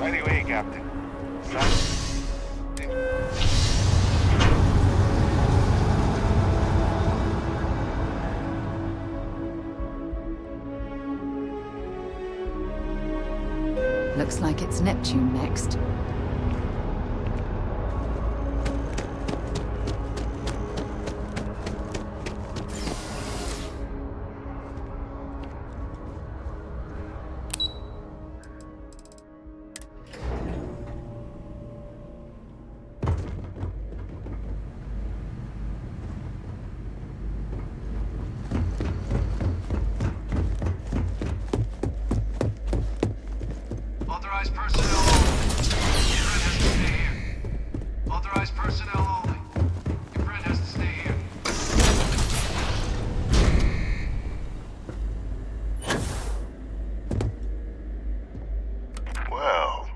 Right away, Captain. Son. Looks like it's Neptune next. Authorized personnel only. Your friend has to stay here. Authorized personnel only. Your friend has to stay here. Well,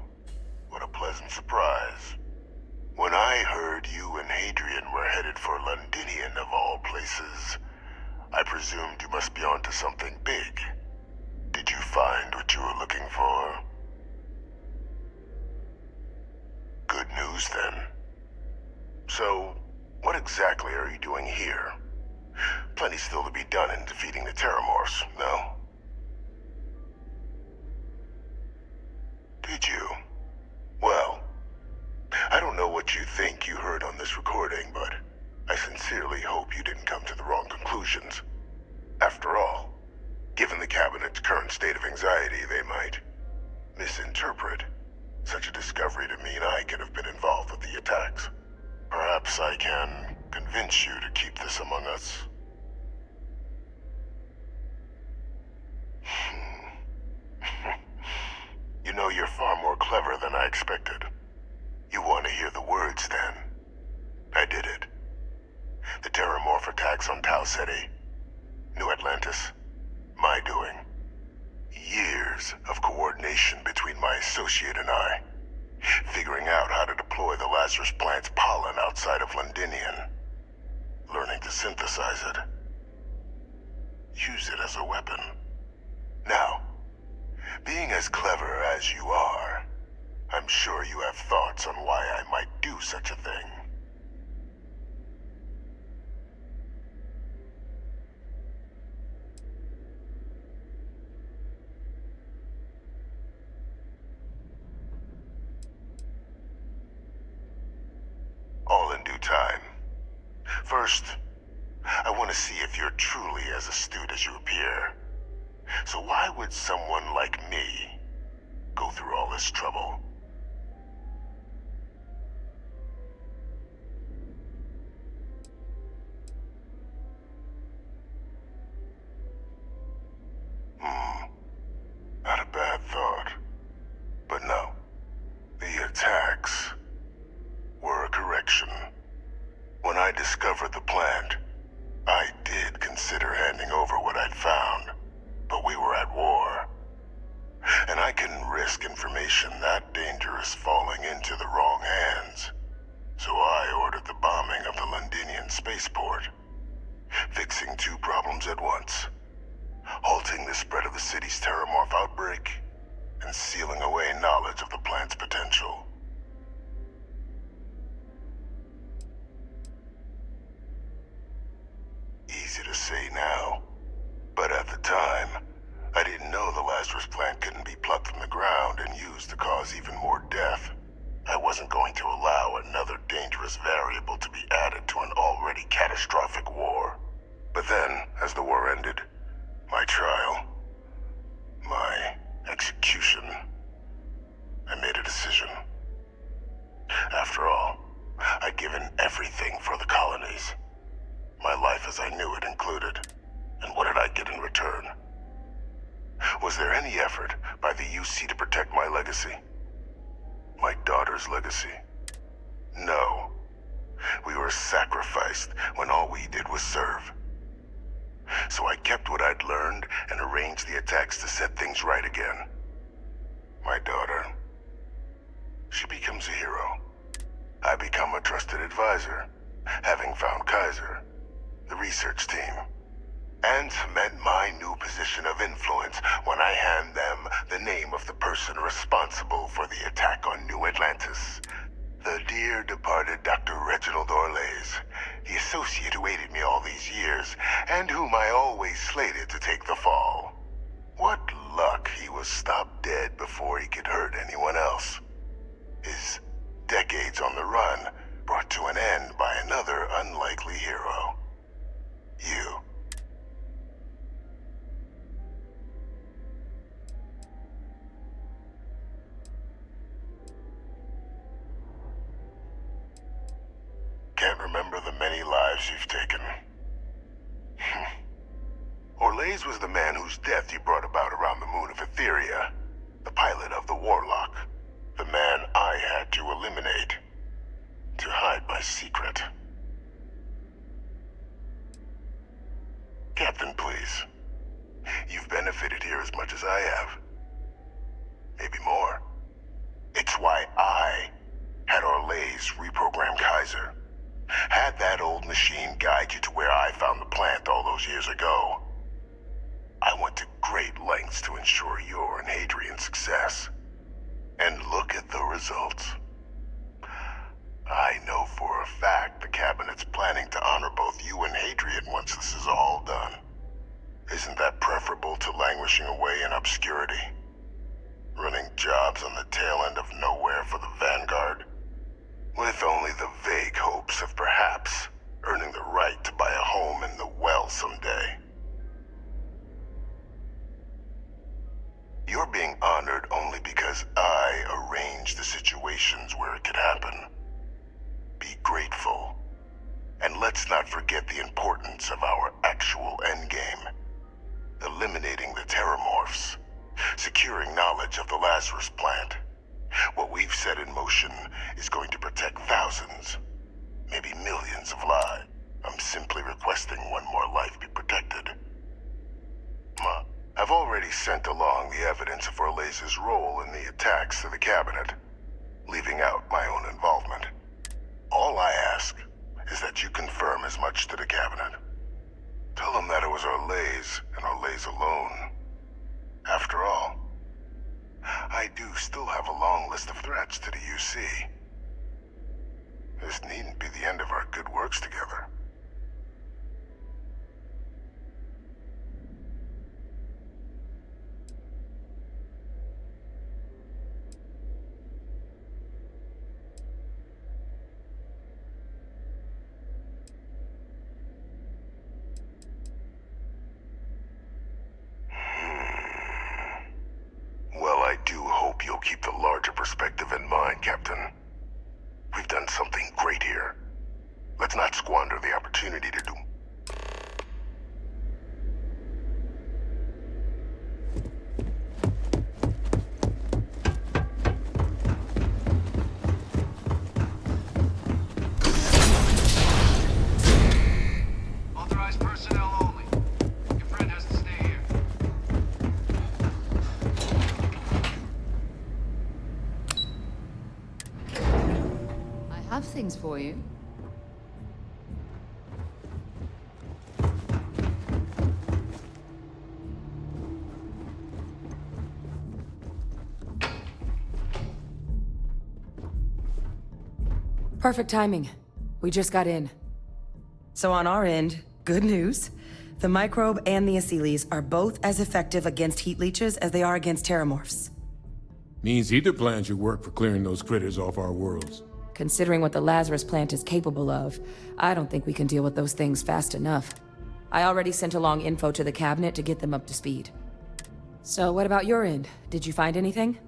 what a pleasant surprise. When I heard you and Hadrian were headed for Londinian of all places, I presumed you must be onto something big. Did you find what you were looking for? Good news, then. So, what exactly are you doing here? Plenty still to be done in defeating the Terramorphs, no? Did you? Well, I don't know what you think you heard on this recording, but I sincerely hope you didn't come to the wrong conclusions. After all, given the Cabinet's current state of anxiety, they might misinterpret such a discovery to mean I could have been involved with the attacks. Perhaps I can convince you to keep this among us. You know, you're far more clever than I expected. You want to hear the words, then? I did it. The Terramorph attacks on Tau Ceti, New Atlantis, my doing. Years of coordination between my associate and I, figuring out how to deploy the Lazarus plant's pollen outside of Londinian, learning to synthesize it, use it as a weapon. Now, being as clever as you are, I'm sure you have thoughts on why I might do such a thing. All in due time. First, I want to see if you're truly as astute as you appear. So why would someone like me go through all this trouble? Not a bad thought. But no, the attacks were a correction. When I discovered the plant, I did consider handing over what I'd found, but we were at war. And I couldn't risk information that dangerous falling into the wrong hands. So I ordered the bombing of the Londinian spaceport, fixing two problems at once. Halting the spread of the city's Terramorph outbreak, and sealing away knowledge of the plant's potential. Easy to say now, but at the time, I didn't know the Lazarus plant couldn't be plucked from the ground and used to cause even more death. I wasn't going to allow another dangerous variable to be added to an already catastrophic war. But then, as the war ended, my trial, my execution, I made a decision. After all, I'd given everything for the colonies. My life as I knew it included. And what did I get in return? Was there any effort by the UC to protect my legacy? My daughter's legacy? No. We were sacrificed when all we did was serve. So I kept what I'd learned and arranged the attacks to set things right again. My daughter, she becomes a hero. I become a trusted advisor, having found Kaiser, the research team, and cement my new position of influence when I hand them the name name of the person responsible for the attack on New Atlantis. The dear departed Dr. Reginald Orlays, the associate who aided me all these years, and whom I always slated to take the fall. What luck he was stopped dead before he could hurt anyone else. His decades on the run brought to an end by another unlikely hero. You. Can't remember the many lives you've taken. Orlays was the man whose death you brought about around the moon of Etheria, the pilot of the Warlock, the man I had to eliminate, to hide my secret. Captain, please. You've benefited here as much as I have. Maybe more. It's why I had Orlays reprogram Kaiser. Had that old machine guide you to where I found the plant all those years ago. I went to great lengths to ensure your and Hadrian's success. And look at the results. I know for a fact the Cabinet's planning to honor both you and Hadrian once this is all done. Isn't that preferable to languishing away in obscurity? Running jobs on the tail end of nowhere for the Vanguard? With only the vague hopes of perhaps earning the right to buy a home in the well someday. You're being honored only because I arranged the situations where it could happen. Be grateful. And let's not forget the importance of our actual endgame. Eliminating the Terramorphs. Securing knowledge of the Lazarus plant. What we've set in motion is going to protect thousands, maybe millions of lives. I'm simply requesting one more life be protected. I've already sent along the evidence of Orlays' role in the attacks to the Cabinet, leaving out my own involvement. All I ask is that you confirm as much to the Cabinet. Tell them that it was Orlays and Orlays alone. After all, I do still have a long list of threats to the UC. This needn't be the end of our good works together. You'll keep the larger perspective in mind, Captain. We've done something great here. Let's not squander the opportunity to do. Authorized personnel only. Your friend has to stay here. I have things for you. Perfect timing. We just got in. So on our end, good news. The microbe and the Asylees are both as effective against heat leeches as they are against terramorphs. Means either plan should work for clearing those critters off our worlds. Considering what the Lazarus plant is capable of, I don't think we can deal with those things fast enough. I already sent along info to the Cabinet to get them up to speed. So what about your end? Did you find anything?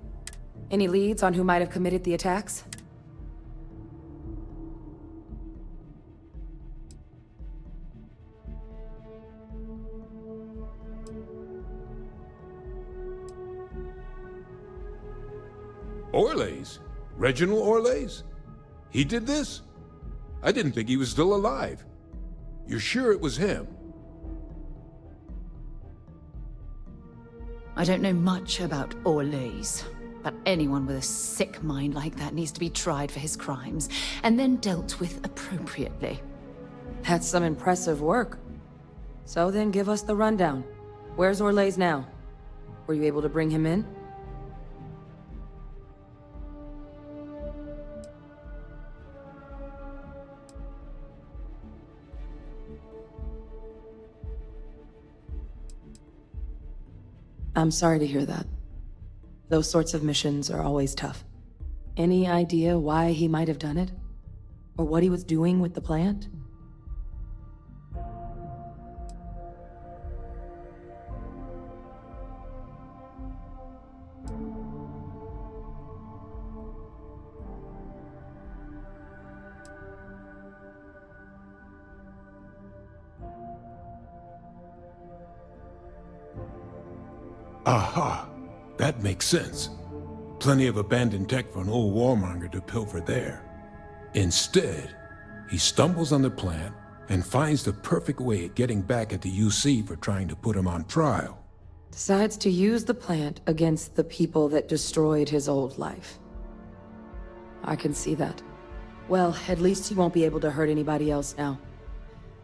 Any leads on who might have committed the attacks? Orlays? Reginald Orlays? He did this? I didn't think he was still alive. You're sure it was him? I don't know much about Orlays, but anyone with a sick mind like that needs to be tried for his crimes, and then dealt with appropriately. That's some impressive work. So then give us the rundown. Where's Orlays now? Were you able to bring him in? I'm sorry to hear that. Those sorts of missions are always tough. Any idea why he might have done it? Or what he was doing with the plant? Aha! That makes sense. Plenty of abandoned tech for an old warmonger to pilfer there. Instead, he stumbles on the plant and finds the perfect way of getting back at the UC for trying to put him on trial. Decides to use the plant against the people that destroyed his old life. I can see that. Well, at least he won't be able to hurt anybody else now.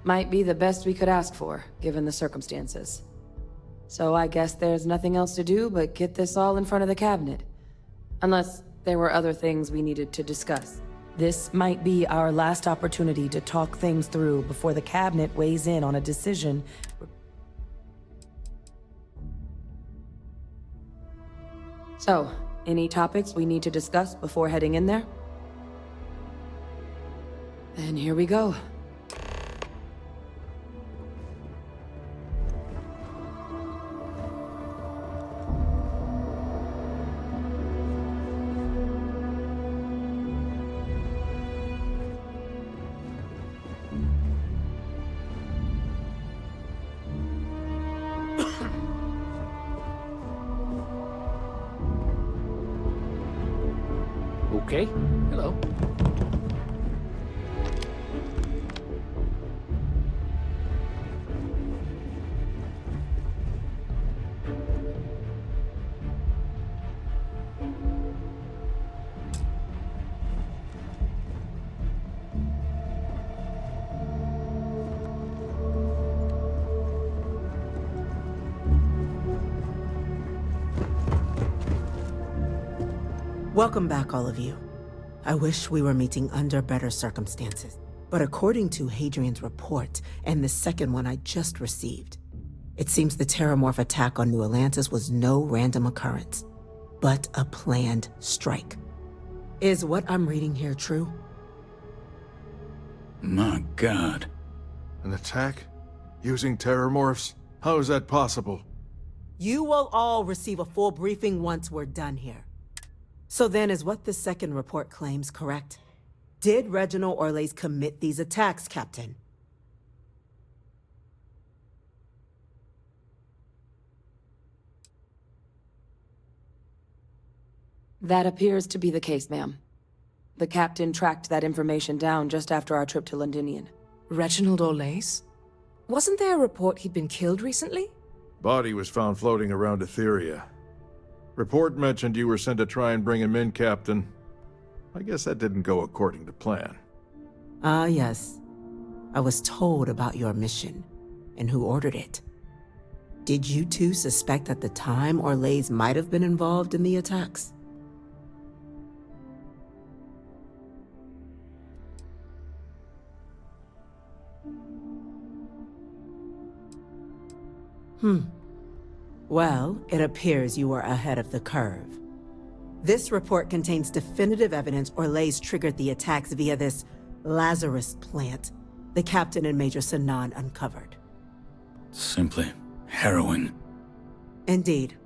Might be the best we could ask for, given the circumstances. So I guess there's nothing else to do but get this all in front of the cabinet. Unless there were other things we needed to discuss. This might be our last opportunity to talk things through before the cabinet weighs in on a decision. So, any topics we need to discuss before heading in there? Then here we go. Okay. Hello. Welcome back, all of you. I wish we were meeting under better circumstances. But according to Hadrian's report, and the second one I just received, it seems the Terramorph attack on New Atlantis was no random occurrence, but a planned strike. Is what I'm reading here true? My God. An attack? Using terramorphs? How is that possible? You will all receive a full briefing once we're done here. So then, is what the second report claims correct? Did Reginald Orlais commit these attacks, Captain? That appears to be the case, ma'am. The captain tracked that information down just after our trip to Londinian. Reginald Orlais? Wasn't there a report he'd been killed recently? Body was found floating around Etheria. Report mentioned you were sent to try and bring him in, Captain. I guess that didn't go according to plan. Ah, yes. I was told about your mission, and who ordered it. Did you two suspect at the time Orlais might have been involved in the attacks? Well, it appears you were ahead of the curve. This report contains definitive evidence Orlais triggered the attacks via this Lazarus plant the Captain and Major Sanan uncovered. Simply harrowing. Indeed.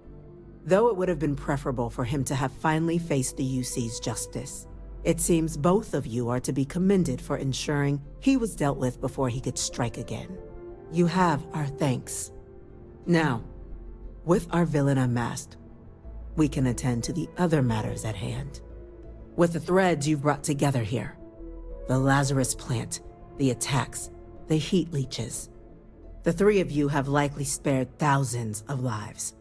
Though it would have been preferable for him to have finally faced the UC's justice, it seems both of you are to be commended for ensuring he was dealt with before he could strike again. You have our thanks. Now, with our villain unmasked, we can attend to the other matters at hand. With the threads you've brought together here, the Lazarus plant, the attacks, the heat leeches, the three of you have likely spared thousands of lives.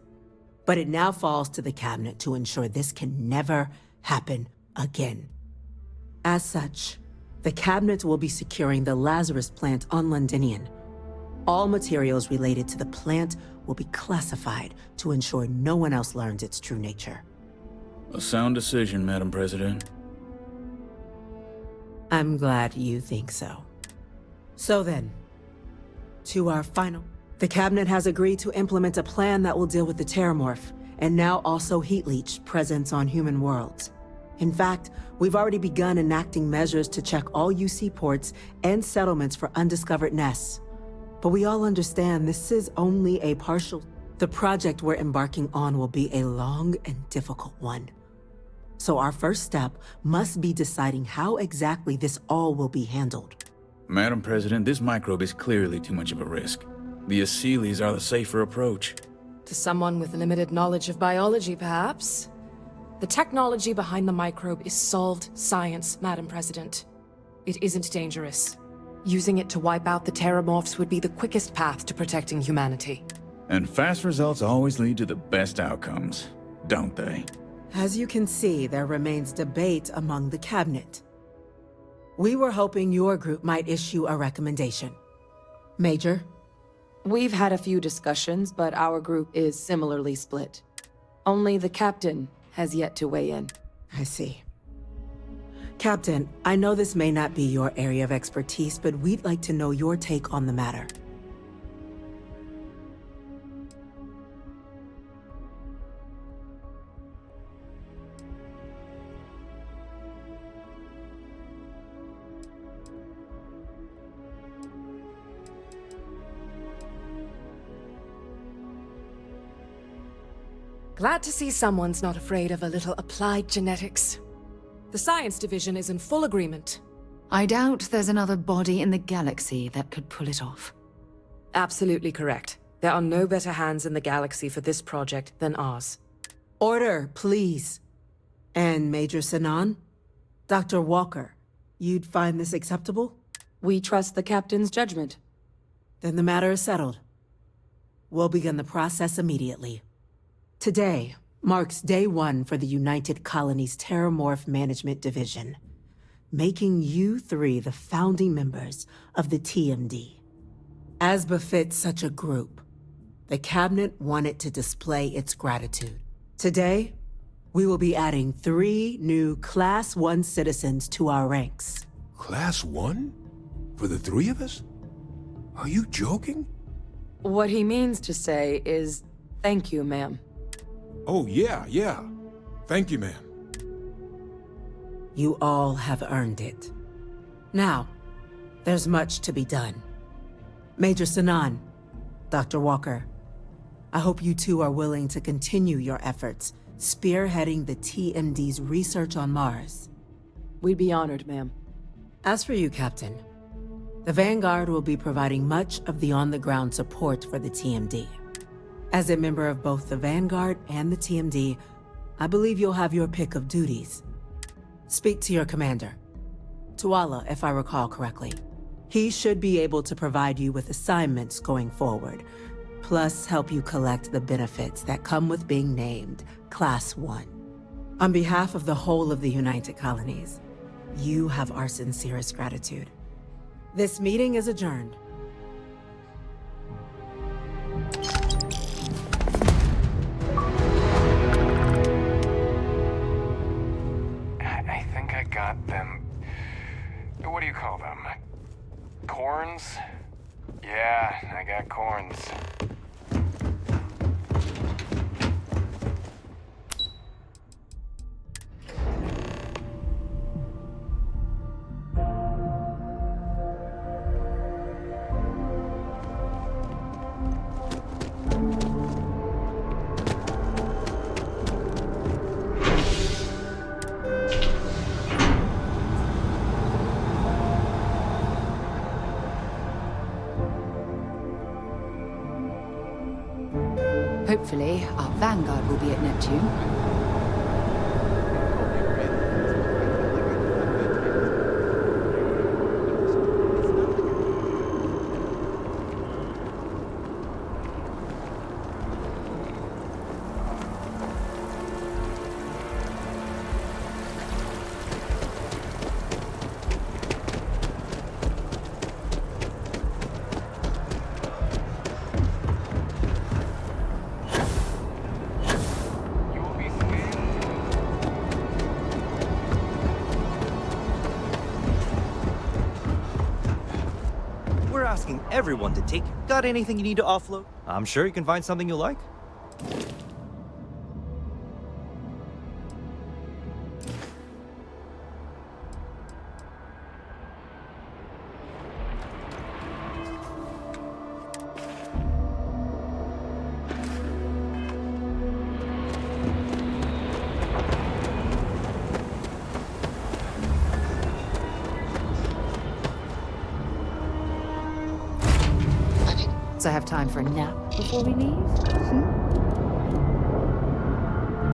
But it now falls to the cabinet to ensure this can never happen again. As such, the cabinet will be securing the Lazarus plant on Londinian. All materials related to the plant will be classified to ensure no one else learns its true nature. A sound decision, Madam President. I'm glad you think so. So then, to our final... The Cabinet has agreed to implement a plan that will deal with the Terramorph, and now also Heat Leech presence on human worlds. In fact, we've already begun enacting measures to check all UC ports and settlements for undiscovered nests. But we all understand this is only a partial. The project we're embarking on will be a long and difficult one. So our first step must be deciding how exactly this all will be handled. Madam President, this microbe is clearly too much of a risk. The Aseles are the safer approach. To someone with limited knowledge of biology, perhaps? The technology behind the microbe is solved science, Madam President. It isn't dangerous. Using it to wipe out the Terramorphs would be the quickest path to protecting humanity. And fast results always lead to the best outcomes, don't they? As you can see, there remains debate among the Cabinet. We were hoping your group might issue a recommendation. Major? We've had a few discussions, but our group is similarly split. Only the captain has yet to weigh in. I see. Captain, I know this may not be your area of expertise, but we'd like to know your take on the matter. Glad to see someone's not afraid of a little applied genetics. The science division is in full agreement. I doubt there's another body in the galaxy that could pull it off. Absolutely correct. There are no better hands in the galaxy for this project than ours. Order, please. And Major Sinan? Dr. Walker, you'd find this acceptable? We trust the captain's judgment. Then the matter is settled. We'll begin the process immediately. Today marks day one for the United Colonies Terramorph Management Division, making you three the founding members of the TMD. As befits such a group, the Cabinet wanted to display its gratitude. Today, we will be adding 3 new Class 1 citizens to our ranks. Class 1? For the 3 of us? Are you joking? What he means to say is, thank you, ma'am. Oh, yeah. Thank you, ma'am. You all have earned it. Now, there's much to be done. Major Sinan, Dr. Walker, I hope you two are willing to continue your efforts, spearheading the TMD's research on Mars. We'd be honored, ma'am. As for you, Captain, the Vanguard will be providing much of the on-the-ground support for the TMD. As a member of both the Vanguard and the TMD, I believe you'll have your pick of duties. Speak to your commander, Tuala, if I recall correctly. He should be able to provide you with assignments going forward, plus help you collect the benefits that come with being named Class 1. On behalf of the whole of the United Colonies, you have our sincerest gratitude. This meeting is adjourned. I think I got them. What do you call them? Corns? Yeah, I got corns. Hopefully, our Vanguard will be at Neptune. everyone to take. Got anything you need to offload? I'm sure you can find something you like. So I have time for a nap before we leave? Hmm?